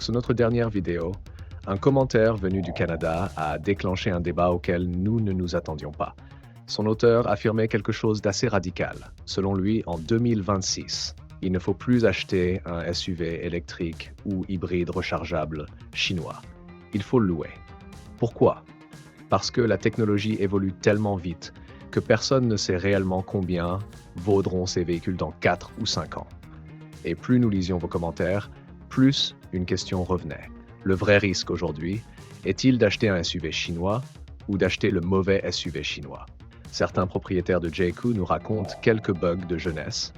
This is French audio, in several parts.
Sur notre dernière vidéo, un commentaire venu du Canada a déclenché un débat auquel nous ne nous attendions pas. Son auteur affirmait quelque chose d'assez radical. Selon lui, en 2026, il ne faut plus acheter un SUV électrique ou hybride rechargeable chinois. Il faut le louer. Pourquoi? Parce que la technologie évolue tellement vite que personne ne sait réellement combien vaudront ces véhicules dans 4 ou 5 ans. Et plus nous lisions vos commentaires, plus une question revenait. Le vrai risque aujourd'hui est-il d'acheter un SUV chinois ou d'acheter le mauvais SUV chinois? Certains propriétaires de JQ nous racontent quelques bugs de jeunesse,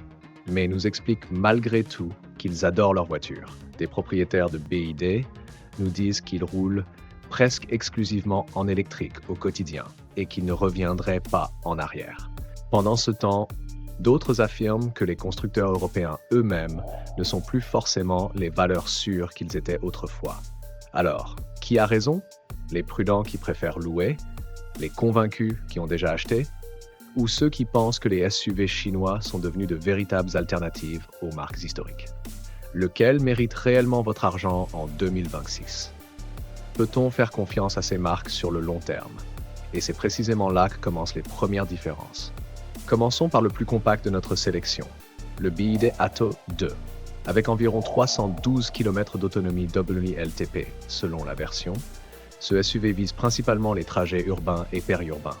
mais nous expliquent malgré tout qu'ils adorent leur voiture. Des propriétaires de BYD nous disent qu'ils roulent presque exclusivement en électrique au quotidien et qu'ils ne reviendraient pas en arrière. Pendant ce temps, d'autres affirment que les constructeurs européens eux-mêmes ne sont plus forcément les valeurs sûres qu'ils étaient autrefois. Alors, qui a raison? Les prudents qui préfèrent louer, les convaincus qui ont déjà acheté, ou ceux qui pensent que les SUV chinois sont devenus de véritables alternatives aux marques historiques? Lequel mérite réellement votre argent en 2026? Peut-on faire confiance à ces marques sur le long terme? Et c'est précisément là que commencent les premières différences. Commençons par le plus compact de notre sélection, le BYD Atto 2. Avec environ 312 km d'autonomie WLTP selon la version, ce SUV vise principalement les trajets urbains et périurbains.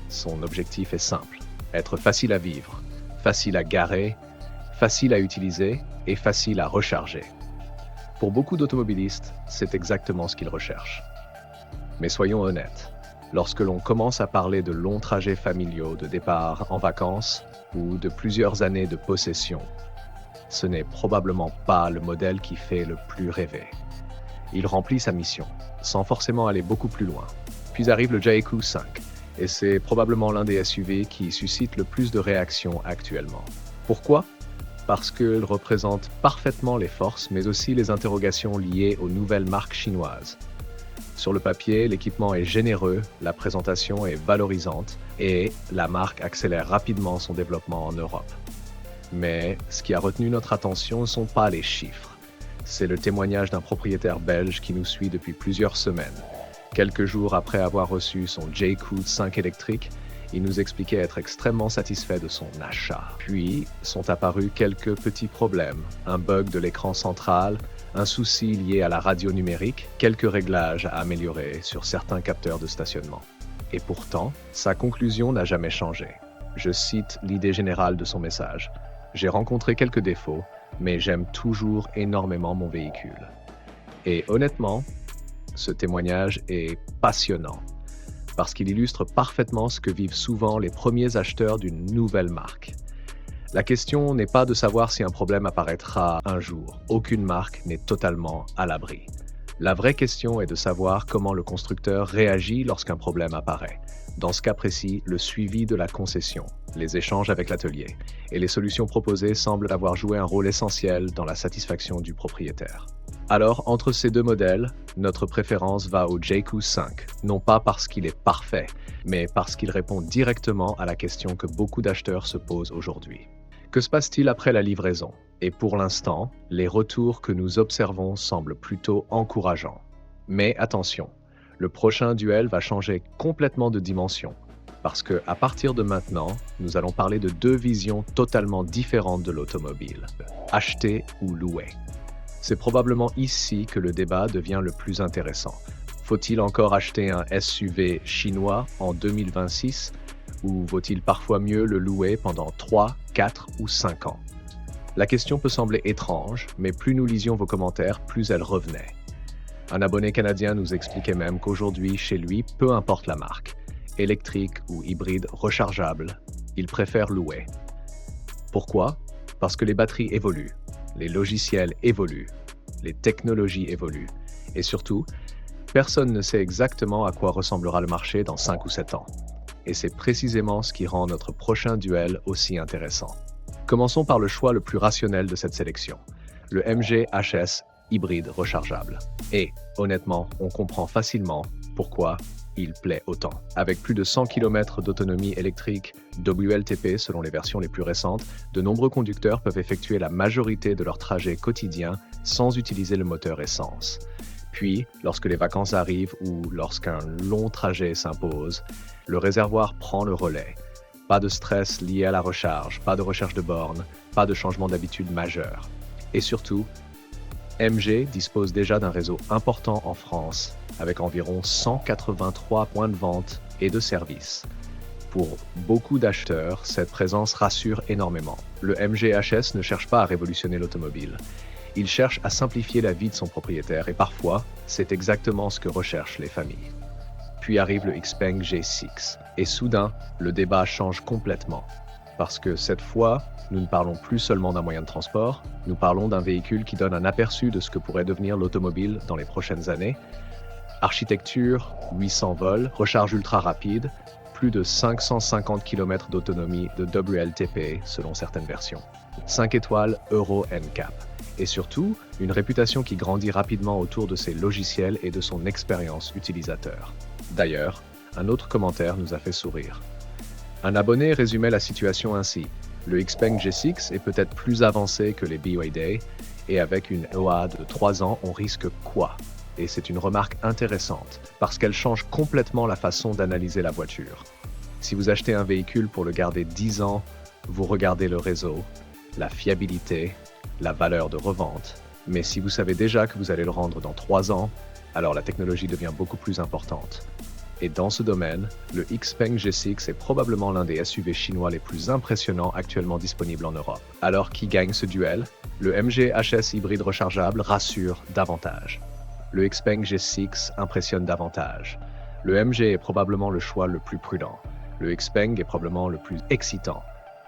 Son objectif est simple, être facile à vivre, facile à garer, facile à utiliser et facile à recharger. Pour beaucoup d'automobilistes, c'est exactement ce qu'ils recherchent. Mais soyons honnêtes, lorsque l'on commence à parler de longs trajets familiaux de départ en vacances ou de plusieurs années de possession, ce n'est probablement pas le modèle qui fait le plus rêver. Il remplit sa mission, sans forcément aller beaucoup plus loin. Puis arrive le JQ 5, et c'est probablement l'un des SUV qui suscite le plus de réactions actuellement. Pourquoi? Parce qu'il représente parfaitement les forces, mais aussi les interrogations liées aux nouvelles marques chinoises. Sur le papier, l'équipement est généreux, la présentation est valorisante, et la marque accélère rapidement son développement en Europe. Mais ce qui a retenu notre attention ne sont pas les chiffres. C'est le témoignage d'un propriétaire belge qui nous suit depuis plusieurs semaines. Quelques jours après avoir reçu son JQ 5 électrique, il nous expliquait être extrêmement satisfait de son achat. Puis sont apparus quelques petits problèmes, un bug de l'écran central, un souci lié à la radio numérique, quelques réglages à améliorer sur certains capteurs de stationnement. Et pourtant, sa conclusion n'a jamais changé. Je cite l'idée générale de son message. J'ai rencontré quelques défauts, mais j'aime toujours énormément mon véhicule. Et honnêtement, ce témoignage est passionnant, parce qu'il illustre parfaitement ce que vivent souvent les premiers acheteurs d'une nouvelle marque. La question n'est pas de savoir si un problème apparaîtra un jour. Aucune marque n'est totalement à l'abri. La vraie question est de savoir comment le constructeur réagit lorsqu'un problème apparaît. Dans ce cas précis, le suivi de la concession, les échanges avec l'atelier et les solutions proposées semblent avoir joué un rôle essentiel dans la satisfaction du propriétaire. Alors, entre ces deux modèles, notre préférence va au JQ 5, non pas parce qu'il est parfait, mais parce qu'il répond directement à la question que beaucoup d'acheteurs se posent aujourd'hui. Que se passe-t-il après la livraison? Et pour l'instant, les retours que nous observons semblent plutôt encourageants. Mais attention, le prochain duel va changer complètement de dimension, parce que à partir de maintenant, nous allons parler de deux visions totalement différentes de l'automobile, acheter ou louer. C'est probablement ici que le débat devient le plus intéressant. Faut-il encore acheter un SUV chinois en 2026 ou vaut-il parfois mieux le louer pendant 3, 4 ou 5 ans? La question peut sembler étrange, mais plus nous lisions vos commentaires, plus elle revenait. Un abonné canadien nous expliquait même qu'aujourd'hui, chez lui, peu importe la marque, électrique ou hybride rechargeable, il préfère louer. Pourquoi? Parce que les batteries évoluent, les logiciels évoluent, les technologies évoluent, et surtout, personne ne sait exactement à quoi ressemblera le marché dans 5 ou 7 ans. Et c'est précisément ce qui rend notre prochain duel aussi intéressant. Commençons par le choix le plus rationnel de cette sélection, le MG HS hybride rechargeable. Et, honnêtement, on comprend facilement pourquoi il plaît autant. Avec plus de 100 km d'autonomie électrique WLTP selon les versions les plus récentes, de nombreux conducteurs peuvent effectuer la majorité de leur trajet quotidien sans utiliser le moteur essence. Puis, lorsque les vacances arrivent ou lorsqu'un long trajet s'impose, le réservoir prend le relais. Pas de stress lié à la recharge, pas de recherche de bornes, pas de changement d'habitude majeur. Et surtout, MG dispose déjà d'un réseau important en France, avec environ 183 points de vente et de services. Pour beaucoup d'acheteurs, cette présence rassure énormément. Le MG HS ne cherche pas à révolutionner l'automobile. Il cherche à simplifier la vie de son propriétaire et parfois, c'est exactement ce que recherchent les familles. Puis arrive le Xpeng G6 et soudain, le débat change complètement. Parce que cette fois, nous ne parlons plus seulement d'un moyen de transport, nous parlons d'un véhicule qui donne un aperçu de ce que pourrait devenir l'automobile dans les prochaines années. Architecture, 800 vols, recharge ultra rapide, plus de 550 km d'autonomie de WLTP selon certaines versions. 5 étoiles Euro NCAP. Et surtout, une réputation qui grandit rapidement autour de ses logiciels et de son expérience utilisateur. D'ailleurs, un autre commentaire nous a fait sourire. Un abonné résumait la situation ainsi. Le Xpeng G6 est peut-être plus avancé que les BYD, et avec une EOA de 3 ans, on risque quoi? Et c'est une remarque intéressante, parce qu'elle change complètement la façon d'analyser la voiture. Si vous achetez un véhicule pour le garder 10 ans, vous regardez le réseau, la fiabilité, la valeur de revente. Mais si vous savez déjà que vous allez le rendre dans 3 ans, alors la technologie devient beaucoup plus importante. Et dans ce domaine, le Xpeng G6 est probablement l'un des SUV chinois les plus impressionnants actuellement disponibles en Europe. Alors qui gagne ce duel? Le MG HS hybride rechargeable rassure davantage. Le Xpeng G6 impressionne davantage. Le MG est probablement le choix le plus prudent. Le Xpeng est probablement le plus excitant.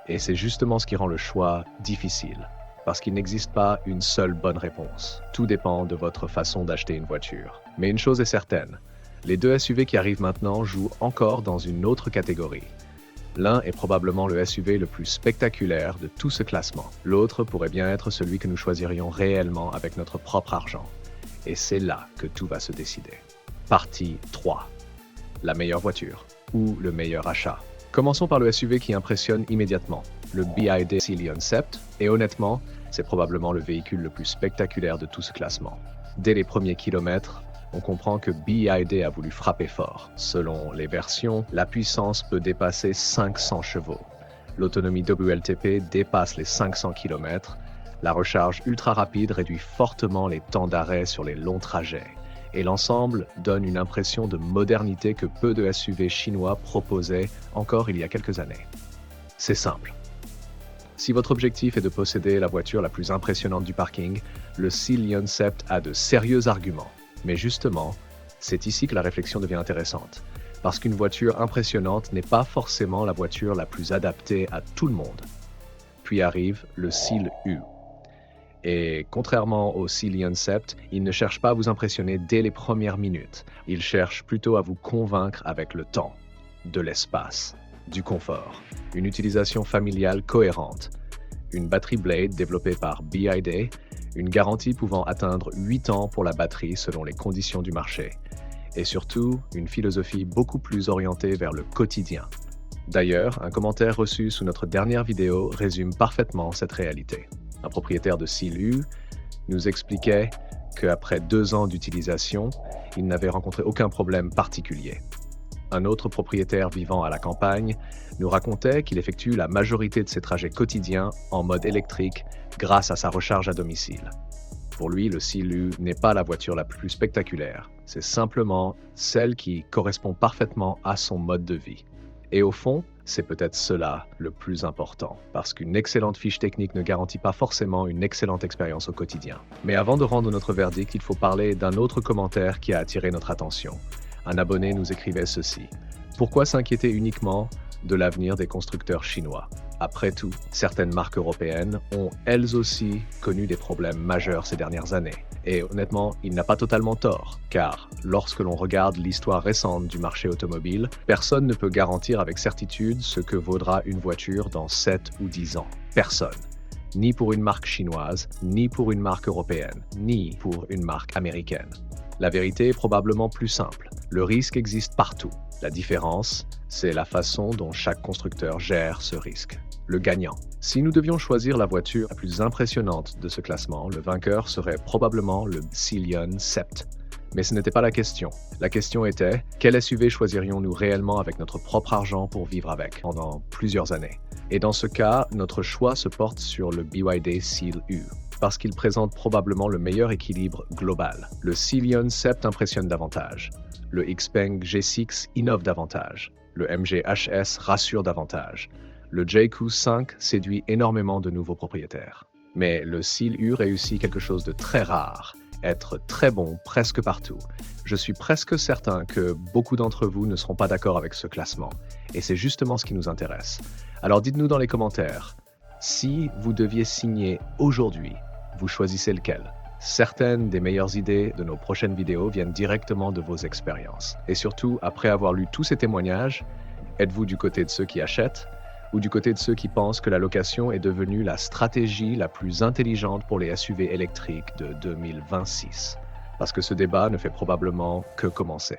Et c'est justement ce qui rend le choix difficile. Parce qu'il n'existe pas une seule bonne réponse. Tout dépend de votre façon d'acheter une voiture. Mais une chose est certaine. Les deux SUV qui arrivent maintenant jouent encore dans une autre catégorie. L'un est probablement le SUV le plus spectaculaire de tout ce classement. L'autre pourrait bien être celui que nous choisirions réellement avec notre propre argent. Et c'est là que tout va se décider. Partie 3. La meilleure voiture ou le meilleur achat. Commençons par le SUV qui impressionne immédiatement, le BYD Scion Sept, et honnêtement, c'est probablement le véhicule le plus spectaculaire de tout ce classement. Dès les premiers kilomètres, on comprend que BYD a voulu frapper fort. Selon les versions, la puissance peut dépasser 500 chevaux. L'autonomie WLTP dépasse les 500 km. La recharge ultra rapide réduit fortement les temps d'arrêt sur les longs trajets. Et l'ensemble donne une impression de modernité que peu de SUV chinois proposaient encore il y a quelques années. C'est simple. Si votre objectif est de posséder la voiture la plus impressionnante du parking, le Scion Sept a de sérieux arguments. Mais justement, c'est ici que la réflexion devient intéressante. Parce qu'une voiture impressionnante n'est pas forcément la voiture la plus adaptée à tout le monde. Puis arrive le Seal U. Et contrairement au Scion Sept, il ne cherche pas à vous impressionner dès les premières minutes. Il cherche plutôt à vous convaincre avec le temps, de l'espace, du confort, une utilisation familiale cohérente, une batterie Blade développée par BYD, une garantie pouvant atteindre 8 ans pour la batterie selon les conditions du marché, et surtout une philosophie beaucoup plus orientée vers le quotidien. D'ailleurs, un commentaire reçu sous notre dernière vidéo résume parfaitement cette réalité. Un propriétaire de Seal U nous expliquait qu'après 2 ans d'utilisation, il n'avait rencontré aucun problème particulier. Un autre propriétaire vivant à la campagne nous racontait qu'il effectue la majorité de ses trajets quotidiens en mode électrique grâce à sa recharge à domicile. Pour lui, le Seal U n'est pas la voiture la plus spectaculaire, c'est simplement celle qui correspond parfaitement à son mode de vie. Et au fond, c'est peut-être cela le plus important, parce qu'une excellente fiche technique ne garantit pas forcément une excellente expérience au quotidien. Mais avant de rendre notre verdict, il faut parler d'un autre commentaire qui a attiré notre attention. Un abonné nous écrivait ceci. Pourquoi s'inquiéter uniquement de l'avenir des constructeurs chinois? Après tout, certaines marques européennes ont elles aussi connu des problèmes majeurs ces dernières années. Et honnêtement, il n'a pas totalement tort, car lorsque l'on regarde l'histoire récente du marché automobile, personne ne peut garantir avec certitude ce que vaudra une voiture dans 7 ou 10 ans. Personne. Ni pour une marque chinoise, ni pour une marque européenne, ni pour une marque américaine. La vérité est probablement plus simple. Le risque existe partout. La différence, c'est la façon dont chaque constructeur gère ce risque. Le gagnant. Si nous devions choisir la voiture la plus impressionnante de ce classement, le vainqueur serait probablement le Scion Sept. Mais ce n'était pas la question. La question était, quel SUV choisirions-nous réellement avec notre propre argent pour vivre avec pendant plusieurs années? Et dans ce cas, notre choix se porte sur le BYD Seal U, parce qu'il présente probablement le meilleur équilibre global. Le Scion Sept impressionne davantage. Le Xpeng G6 innove davantage. Le MG HS rassure davantage. Le JQ5 séduit énormément de nouveaux propriétaires. Mais le Seal U réussit quelque chose de très rare, être très bon presque partout. Je suis presque certain que beaucoup d'entre vous ne seront pas d'accord avec ce classement, et c'est justement ce qui nous intéresse. Alors dites-nous dans les commentaires, si vous deviez signer aujourd'hui, vous choisissez lequel? Certaines des meilleures idées de nos prochaines vidéos viennent directement de vos expériences. Et surtout, après avoir lu tous ces témoignages, êtes-vous du côté de ceux qui achètent ou du côté de ceux qui pensent que la location est devenue la stratégie la plus intelligente pour les SUV électriques de 2026? Parce que ce débat ne fait probablement que commencer.